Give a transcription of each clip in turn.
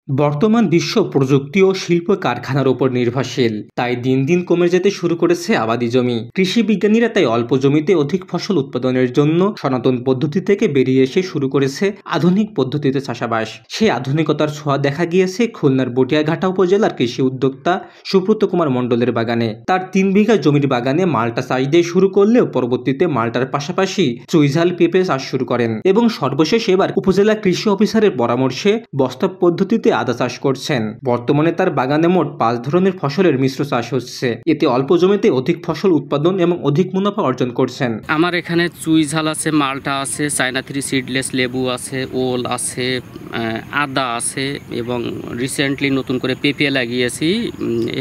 বর্তমান বিশ্ব প্রযুক্তি ও শিল্প কারখানার উপর নির্ভরশীল, তাই দিন দিন কমে যেতে শুরু করেছে আবাদি জমি। কৃষি বিজ্ঞানীরা তাই অল্প জমিতে অধিক ফসল উৎপাদনের জন্য সনাতন পদ্ধতি থেকে বেরিয়ে এসে শুরু করেছে আধুনিক পদ্ধতিতে চাষাবাস। সেই আধুনিকতার ছোঁয়া দেখা গিয়েছে খুলনার বটিয়াঘাটা উপজেলার কৃষি উদ্যোক্তা সুব্রত কুমার মণ্ডলের বাগানে। তার ৩ বিঘা জমির বাগানে মাল্টা চাষ দিয়ে শুরু করলেও পরবর্তীতে মাল্টার পাশাপাশি চুইঝাল পেঁপে চাষ শুরু করেন এবং সর্বশেষ এবার উপজেলা কৃষি অফিসারের পরামর্শে বস্তা পদ্ধতিতে আদা চাষ করছেন। বর্তমানে তার বাগানে মোট 5 ধরনের ফসলের মিশ্র চাষ হচ্ছে। এতে অল্প জমিতে অধিক ফসল উৎপাদন এবং অধিক মুনাফা অর্জন করছেন। আমার এখানে চুইঝাল আছে, মাল্টা আছে, চায়না 3 সিডলেস লেবু আছে, ওল আছে, আদা আছে এবং রিসেন্টলি নতুন করে পেঁপে লাগিয়েছি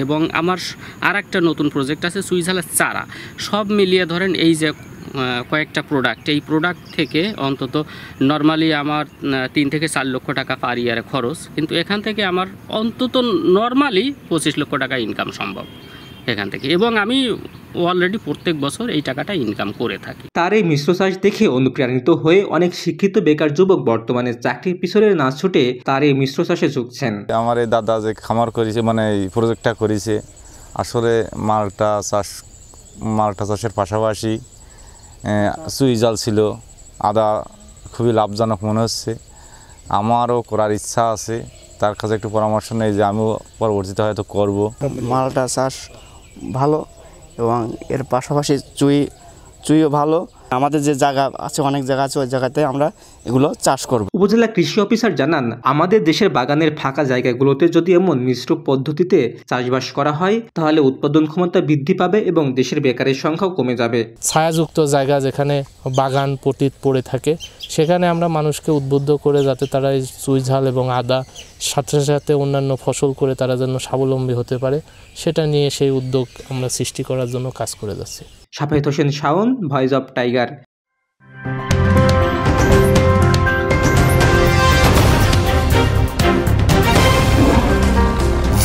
এবং আমার আর একটা নতুন প্রজেক্ট আছে চুইঝালের চারা। সব মিলিয়ে ধরেন এই যে কয়েকটা প্রোডাক্ট, এই প্রোডাক্ট থেকে অন্তত নর্মালি আমার 3 থেকে 4 লক্ষ টাকা পার ইয়ারে খরচ, কিন্তু এখান থেকে আমার অন্তত নর্মালি 25 লক্ষ টাকা ইনকাম সম্ভব এখান থেকে, এবং আমি অলরেডি প্রত্যেক বছর এই টাকাটা ইনকাম করে থাকি। তার এই মিশ্র চাষ দেখে অনুপ্রাণিত হয়ে অনেক শিক্ষিত বেকার যুবক বর্তমানে চাকরির পিছনে না ছুটে তার এই মিশ্র চাষে ঝুঁকছেন। আমার এই দাদা যে খামার করেছে, মানে এই প্রজেক্টটা করেছে, আসলে মাল্টা চাষের পাশাপাশি চুইঝাল ছিল, আদা খুবই লাভজনক মনে হচ্ছে। আমারও করার ইচ্ছা আছে, তার কাছে একটু পরামর্শ নেই যে আমিও পরবর্তীতে হয়তো করব। মাল্টা চাষ ভালো এবং এর পাশাপাশি চুইও ভালো। আমাদের যে জায়গা আছে, অনেক জায়গা আছে, ওই জায়গাতে আমরা এগুলো চাষ করব। উপজেলা কৃষি অফিসার জানান, আমাদের দেশের বাগানের ফাঁকা জায়গাগুলোতে যদি এমন মিশ্র পদ্ধতিতে চাষবাস করা হয় তাহলে উৎপাদন ক্ষমতা বৃদ্ধি পাবে এবং দেশের বেকারের সংখ্যাও কমে যাবে। ছায়াযুক্ত জায়গা যেখানে বাগান পতিত পড়ে থাকে সেখানে আমরা মানুষকে উদ্বুদ্ধ করে যাতে তারা এই চুইঝাল এবং আদা সাথে সাথে অন্যান্য ফসল করে তারা যেন স্বাবলম্বী হতে পারে, সেটা নিয়ে সেই উদ্যোগ আমরা সৃষ্টি করার জন্য কাজ করে যাচ্ছি। Shafayet Hossain Shaon, voice of tiger.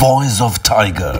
Voice of Tiger.